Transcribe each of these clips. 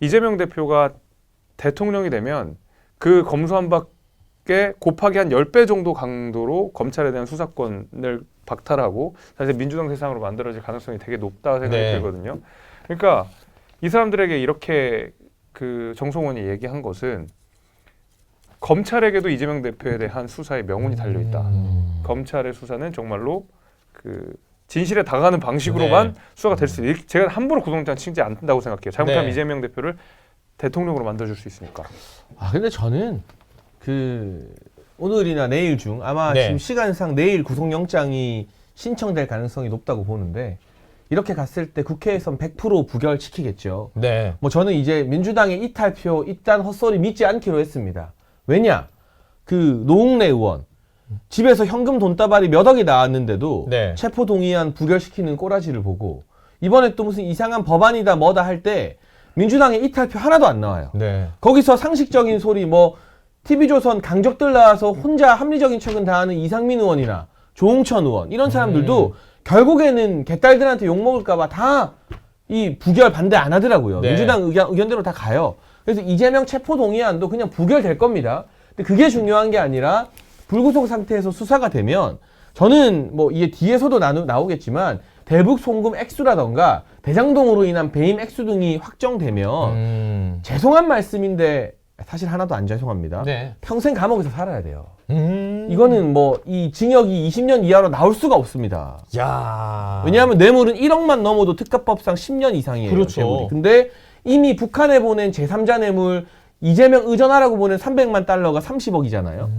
이재명 대표가 대통령이 되면 그 검수완 박에 곱하기 한 10배 정도 강도로 검찰에 대한 수사권을 박탈하고 사실 민주당 세상으로 만들어질 가능성이 되게 높다 생각이 들거든요. 그러니까 이 사람들에게 이렇게 그 정성원이 얘기한 것은 검찰에게도 이재명 대표에 대한 수사의 명운이 달려있다. 검찰의 수사는 정말로 그 진실에 다가가는 방식으로만 수사가 될 수 있다. 제가 함부로 구속영장 치지 않는다고 생각해요. 잘못하면 이재명 대표를 대통령으로 만들어줄 수 있으니까. 아 근데 저는 그 오늘이나 내일 중 아마 지금 시간상 내일 구속영장이 신청될 가능성이 높다고 보는데 이렇게 갔을 때 국회에선 100% 부결시키겠죠. 네. 뭐 저는 이제 민주당의 이탈표 이딴 헛소리 믿지 않기로 했습니다. 왜냐? 그 노웅래 의원 집에서 현금 돈다발이 몇 억이 나왔는데도 체포 동의안 부결시키는 꼬라지를 보고 이번에 또 무슨 이상한 법안이다 뭐다 할 때 민주당의 이탈표 하나도 안 나와요. 거기서 상식적인 소리 뭐 TV조선 강적들 나와서 혼자 합리적인 처근 다하는 이상민 의원이나 조홍천 의원 이런 사람들도 결국에는 개딸들한테 욕먹을까봐 다 이 부결 반대 안 하더라고요. 민주당 의견대로 다 가요. 그래서 이재명 체포 동의안도 그냥 부결될 겁니다. 근데 그게 중요한 게 아니라 불구속 상태에서 수사가 되면 저는 뭐 이게 뒤에서도 나오겠지만 대북 송금 액수라던가 대장동으로 인한 배임 액수 등이 확정되면 죄송한 말씀인데 사실 하나도 안 죄송합니다. 평생 감옥에서 살아야 돼요. 이거는 뭐 이 징역이 20년 이하로 나올 수가 없습니다. 왜냐하면 뇌물은 1억만 넘어도 특가법상 10년 이상이에요. 뇌물이. 근데 이미 북한에 보낸 제3자 뇌물 이재명 의전하라고 보낸 300만 달러가 30억이잖아요.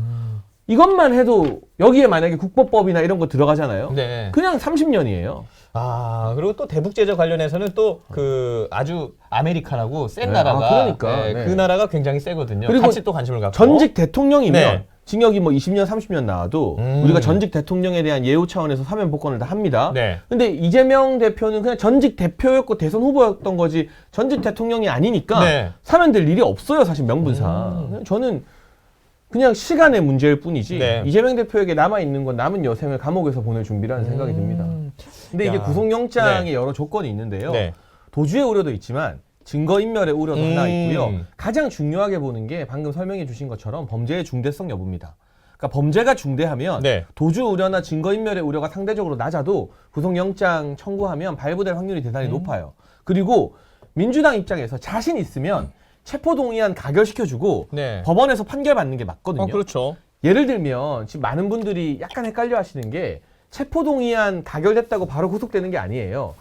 이것만 해도 여기에 만약에 국보법이나 이런 거 들어가잖아요. 그냥 30년이에요. 아, 그리고 또 대북제재 관련해서는 또 그 아주 아메리카라고 센 나라가 그 나라가 굉장히 세거든요. 그리고 같이 또 관심을 갖고 전직 대통령이면 징역이 뭐 20년, 30년 나와도 우리가 전직 대통령에 대한 예우 차원에서 사면 복권을 다 합니다. 근데 이재명 대표는 그냥 전직 대표였고 대선 후보였던 거지 전직 대통령이 아니니까 사면될 일이 없어요. 사실 명분상. 저는 그냥 시간의 문제일 뿐이지 이재명 대표에게 남아있는 건 남은 여생을 감옥에서 보낼 준비라는 생각이 듭니다. 근데 이게 구속영장에 여러 조건이 있는데요. 도주의 우려도 있지만 증거인멸의 우려도 하나 있고요. 가장 중요하게 보는 게 방금 설명해 주신 것처럼 범죄의 중대성 여부입니다. 그러니까 범죄가 중대하면 도주 우려나 증거인멸의 우려가 상대적으로 낮아도 구속영장 청구하면 발부될 확률이 대단히 높아요. 그리고 민주당 입장에서 자신 있으면 체포동의안 가결시켜주고 법원에서 판결받는 게 맞거든요. 예를 들면 지금 많은 분들이 약간 헷갈려 하시는 게 체포동의안 가결됐다고 바로 구속되는 게 아니에요.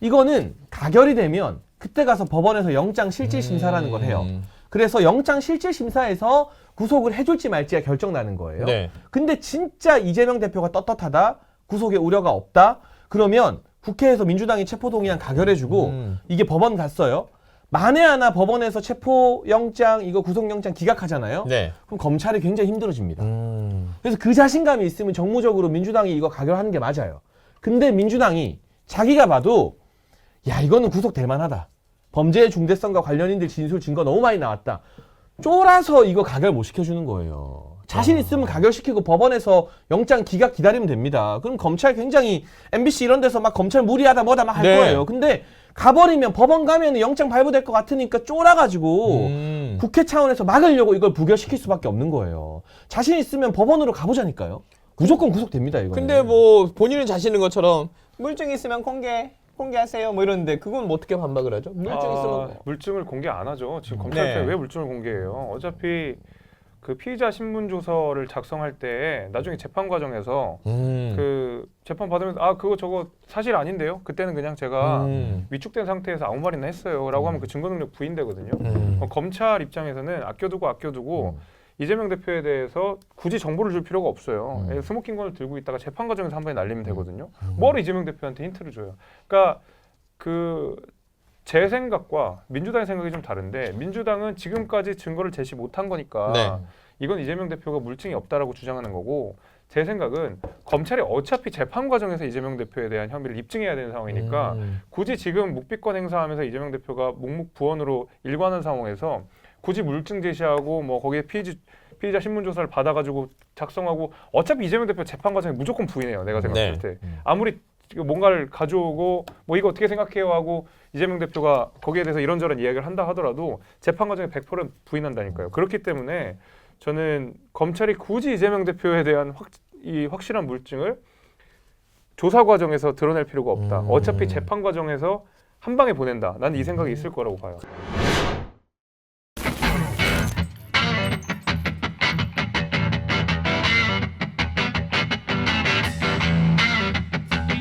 이거는 가결이 되면 그때 가서 법원에서 영장실질심사라는 걸 해요. 그래서 영장실질심사에서 구속을 해줄지 말지가 결정나는 거예요. 근데 진짜 이재명 대표가 떳떳하다, 구속에 우려가 없다, 그러면 국회에서 민주당이 체포동의안 가결해주고 이게 법원 갔어요. 만에 하나 법원에서 체포영장, 이거 구속영장 기각하잖아요. 그럼 검찰이 굉장히 힘들어집니다. 그래서 그 자신감이 있으면 정무적으로 민주당이 이거 가결하는 게 맞아요. 근데 민주당이 자기가 봐도 야 이거는 구속될 만하다. 범죄의 중대성과 관련인들 진술 증거 너무 많이 나왔다. 쫄아서 이거 가결 못 시켜주는 거예요. 자신 있으면 가결시키고 법원에서 영장 기각 기다리면 됩니다. 그럼 검찰 굉장히 MBC 이런 데서 막 검찰 무리하다 뭐다 막 할 거예요. 근데 가버리면 법원 가면 영장 발부될 것 같으니까 쫄아가지고 국회 차원에서 막으려고 이걸 부결시킬 수밖에 없는 거예요. 자신 있으면 법원으로 가보자니까요. 무조건 구속됩니다, 이거. 근데 뭐 본인은 자신 있는 것처럼 물증 있으면 공개하세요 뭐 이러는데 그건 뭐 어떻게 반박을 하죠? 물증 있으면 물증을 공개 안 하죠. 지금 검찰에 왜 물증을 공개해요? 어차피 그 피의자 신문조서를 작성할 때 나중에 재판 과정에서 그 재판 받으면서 아 그거 저거 사실 아닌데요? 그때는 그냥 제가 위축된 상태에서 아무 말이나 했어요 라고 하면 그 증거능력 부인되거든요. 검찰 입장에서는 아껴두고 이재명 대표에 대해서 굳이 정보를 줄 필요가 없어요. 스모킹건을 들고 있다가 재판 과정에서 한 번에 날리면 되거든요. 뭐로 이재명 대표한테 힌트를 줘요. 그러니까 제 생각과 민주당의 생각이 좀 다른데 민주당은 지금까지 증거를 제시 못한 거니까 이건 이재명 대표가 물증이 없다라고 주장하는 거고 제 생각은 검찰이 어차피 재판 과정에서 이재명 대표에 대한 혐의를 입증해야 되는 상황이니까 굳이 지금 묵비권 행사하면서 이재명 대표가 묵묵부원으로 일관한 상황에서 굳이 물증 제시하고 뭐 거기에 피의자 신문조사를 받아가지고 작성하고 어차피 이재명 대표 재판 과정에 무조건 부인해요. 내가 생각할 때. 아무리 뭔가를 가져오고 뭐 이거 어떻게 생각해요 하고 이재명 대표가 거기에 대해서 이런저런 이야기를 한다 하더라도 재판 과정에 100% 부인한다니까요. 그렇기 때문에 저는 검찰이 굳이 이재명 대표에 대한 확실한 물증을 조사 과정에서 드러낼 필요가 없다. 어차피 재판 과정에서 한 방에 보낸다. 나는 이 생각이 있을 거라고 봐요.